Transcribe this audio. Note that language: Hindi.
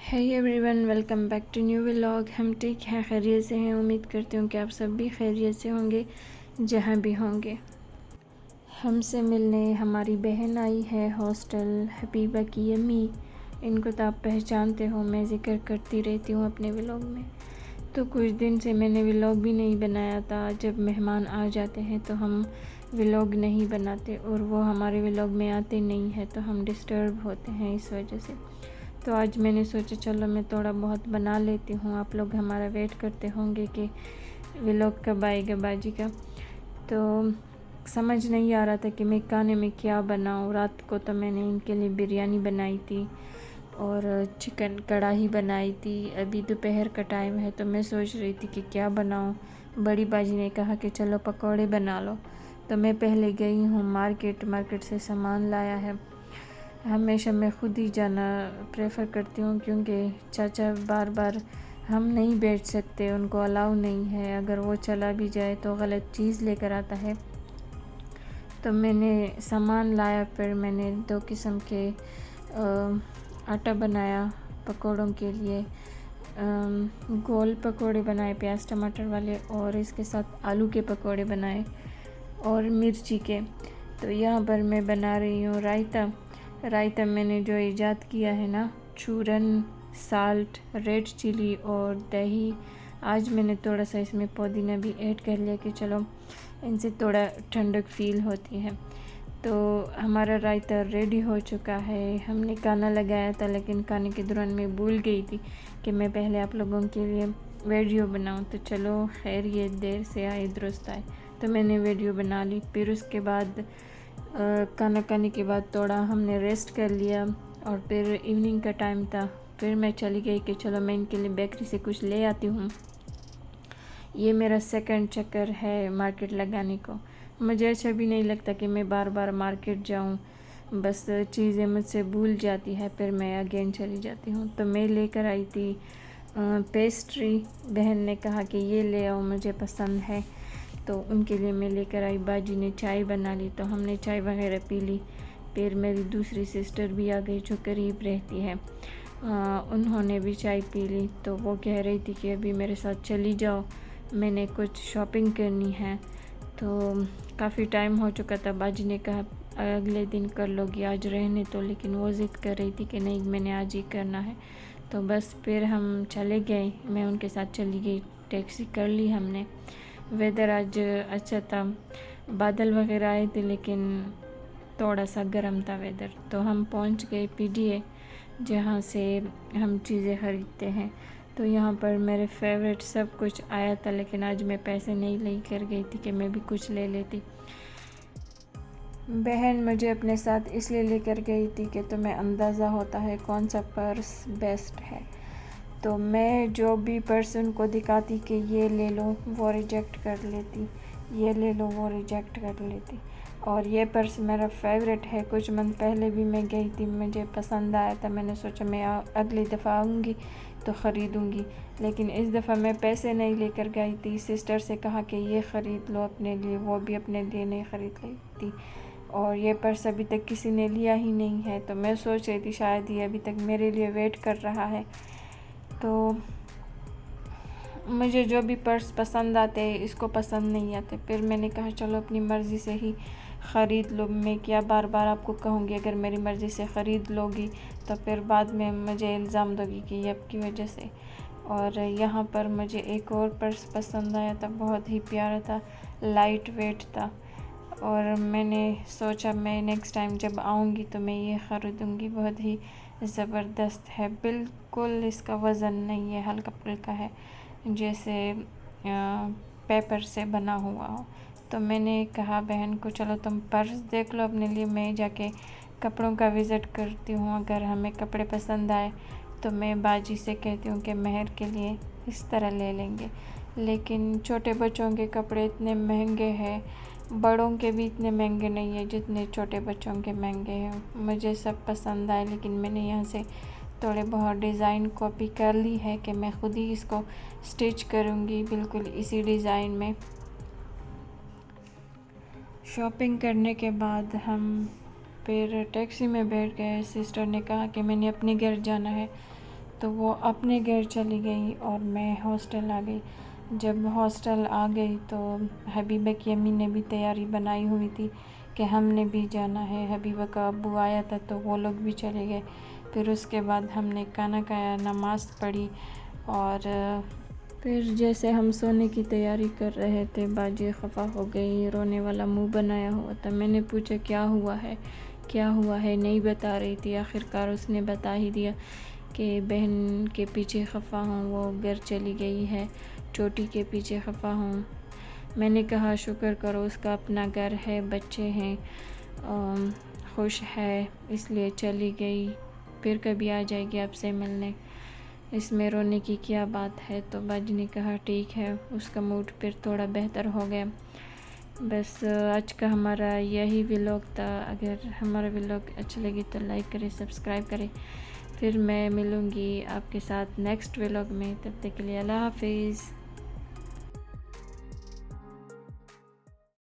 Hey everyone, welcome back to new vlog. हम ठीक हैं, खैरियत से हैं। उम्मीद करती हूँ कि आप सब भी खैरियत से होंगे जहाँ भी होंगे। हमसे मिलने हमारी बहन आई है हॉस्टल, हबीबा की अम्मी। इनको तो आप पहचानते हो, मैं ज़िक्र करती रहती हूँ अपने व्लॉग में। तो कुछ दिन से मैंने व्लॉग भी नहीं बनाया था। जब मेहमान आ जाते हैं तो हम व्लॉग नहीं बनाते और वो हमारे व्लॉग में आते नहीं हैं, तो हम डिस्टर्ब होते हैं इस वजह से। तो आज मैंने सोचा चलो मैं थोड़ा बहुत बना लेती हूँ। आप लोग हमारा वेट करते होंगे कि व्लॉग कब आएगा बाजी का। तो समझ नहीं आ रहा था कि मैं खाने में क्या बनाऊँ। रात को तो मैंने इनके लिए बिरयानी बनाई थी और चिकन कढ़ाई बनाई थी। अभी दोपहर का टाइम है तो मैं सोच रही थी कि क्या बनाऊँ। बड़ी बाजी ने कहा कि चलो पकौड़े बना लो। तो मैं पहले गई हूँ मार्केट से सामान लाया है। हमेशा मैं ख़ुद ही जाना प्रेफर करती हूँ, क्योंकि चाचा बार बार हम नहीं बैठ सकते, उनको अलाउ नहीं है। अगर वो चला भी जाए तो गलत चीज़ लेकर आता है। तो मैंने सामान लाया, फिर मैंने 2 किस्म के आटा बनाया पकौड़ों के लिए। गोल पकौड़े बनाए प्याज टमाटर वाले, और इसके साथ आलू के पकौड़े बनाए और मिर्ची के। तो यहाँ पर मैं बना रही हूँ रायता मैंने जो ईजाद किया है ना, चूरन, साल्ट, रेड चिली और दही। आज मैंने थोड़ा सा इसमें पुदीना भी ऐड कर लिया कि चलो इनसे थोड़ा ठंडक फील होती है। तो हमारा रायता रेडी हो चुका है। हमने खाना लगाया था, लेकिन खाने के दौरान मैं भूल गई थी कि मैं पहले आप लोगों के लिए वीडियो बनाऊं। तो चलो खैर, ये देर से आए दुरुस्त आए, तो मैंने वीडियो बना ली। फिर उसके बाद खाना खाने के बाद थोड़ा हमने रेस्ट कर लिया और फिर इवनिंग का टाइम था। फिर मैं चली गई कि चलो मैं इनके लिए बेकरी से कुछ ले आती हूँ। ये मेरा सेकंड चक्कर है मार्केट लगाने को। मुझे अच्छा भी नहीं लगता कि मैं बार बार मार्केट जाऊँ, बस चीज़ें मुझसे भूल जाती है, फिर मैं अगेन चली जाती हूँ। तो मैं लेकर आई थी पेस्ट्री। बहन ने कहा कि ये ले आओ, मुझे पसंद है, तो उनके लिए मैं लेकर आई। बाजी ने चाय बना ली, तो हमने चाय वगैरह पी ली। फिर मेरी दूसरी सिस्टर भी आ गई जो करीब रहती है, उन्होंने भी चाय पी ली। तो वो कह रही थी कि अभी मेरे साथ चली जाओ, मैंने कुछ शॉपिंग करनी है। तो काफ़ी टाइम हो चुका था। बाजी ने कहा अगले दिन कर लोगी, आज रहने तो, लेकिन वो ज़िद कर रही थी कि नहीं मैंने आज ही करना है। तो बस फिर हम चले गए, मैं उनके साथ चली गई, टैक्सी कर ली हमने। वेदर आज अच्छा था, बादल वगैरह आए थे, लेकिन थोड़ा सा गर्म था वेदर। तो हम पहुंच गए पीडीए, जहां से हम चीज़ें ख़रीदते हैं। तो यहाँ पर मेरे फेवरेट सब कुछ आया था, लेकिन आज मैं पैसे नहीं लेकर गई थी कि मैं भी कुछ ले लेती। बहन मुझे अपने साथ इसलिए लेकर गई थी कि तुम्हें अंदाज़ा होता है कौन सा पर्स बेस्ट है। तो मैं जो भी पर्सन को दिखाती कि ये ले लो, वो रिजेक्ट कर लेती, ये ले लो, वो रिजेक्ट कर लेती। और ये पर्स मेरा फेवरेट है। कुछ मंथ पहले भी मैं गई थी, मुझे पसंद आया था। मैंने सोचा मैं अगली दफ़ा आऊँगी तो ख़रीदूँगी, लेकिन इस दफ़ा मैं पैसे नहीं लेकर गई थी। सिस्टर से कहा कि ये ख़रीद लो अपने लिए, वो भी अपने लिए नहीं ख़रीद ली थी। और ये पर्स अभी तक किसी ने लिया ही नहीं है, तो मैं सोच रही थी शायद ये अभी तक मेरे लिए वेट कर रहा है। तो मुझे जो भी पर्स पसंद आते हैं, इसको पसंद नहीं आते। फिर मैंने कहा चलो अपनी मर्ज़ी से ही ख़रीद लो, मैं क्या बार बार आपको कहूँगी। अगर मेरी मर्ज़ी से ख़रीद लोगी तो फिर बाद में मुझे इल्ज़ाम दोगी कि ये आपकी वजह से। और यहाँ पर मुझे एक और पर्स पसंद आया था, बहुत ही प्यारा था, लाइट वेट था। और मैंने सोचा मैं नेक्स्ट टाइम जब आऊँगी तो मैं ये ख़रीदूँगी। बहुत ही ज़बरदस्त है, बिल्कुल इसका वज़न नहीं है, हल्का फुल्का है, जैसे पेपर से बना हुआ हो। तो मैंने कहा बहन को चलो तुम पर्स देख लो अपने लिए, मैं जाके कपड़ों का विज़िट करती हूँ। अगर हमें कपड़े पसंद आए तो मैं बाजी से कहती हूँ कि महर के लिए इस तरह ले लेंगे। लेकिन छोटे बच्चों के कपड़े इतने महंगे हैं, बड़ों के भी इतने महंगे नहीं है जितने छोटे बच्चों के महंगे हैं। मुझे सब पसंद आए, लेकिन मैंने यहाँ से थोड़े बहुत डिज़ाइन कॉपी कर ली है कि मैं ख़ुद ही इसको स्टिच करूँगी बिल्कुल इसी डिज़ाइन में। शॉपिंग करने के बाद हम फिर टैक्सी में बैठ गए। सिस्टर ने कहा कि मैंने अपने घर जाना है, तो वो अपने घर चली गई और मैं हॉस्टल आ गई। जब हॉस्टल आ गई तो हबीबा की अम्मी ने भी तैयारी बनाई हुई थी कि हमने भी जाना है। हबीबा का अब्बू आया था तो वो लोग भी चले गए। फिर उसके बाद हमने खाना खाया, नमाज़ पढ़ी और फिर जैसे हम सोने की तैयारी कर रहे थे, बाजी खफा हो गई, रोने वाला मुंह बनाया हुआ था। मैंने पूछा क्या हुआ है, क्या हुआ है, नहीं बता रही थी। आखिरकार उसने बता ही दिया कि बहन के पीछे खफा हूँ, वो घर चली गई है, चोटी के पीछे खफा हूँ। मैंने कहा शुक्र करो उसका अपना घर है, बच्चे हैं, खुश है, इसलिए चली गई, फिर कभी आ जाएगी आपसे मिलने, इसमें रोने की क्या बात है। तो बाजी ने कहा ठीक है। उसका मूड फिर थोड़ा बेहतर हो गया। बस आज का हमारा यही व्लॉग था। अगर हमारा व्लॉग अच्छा लगे तो लाइक करें, सब्सक्राइब करें। फिर मैं मिलूँगी आपके साथ नेक्स्ट व्लॉग में। तब तक के लिए अल्लाह हाफिज़।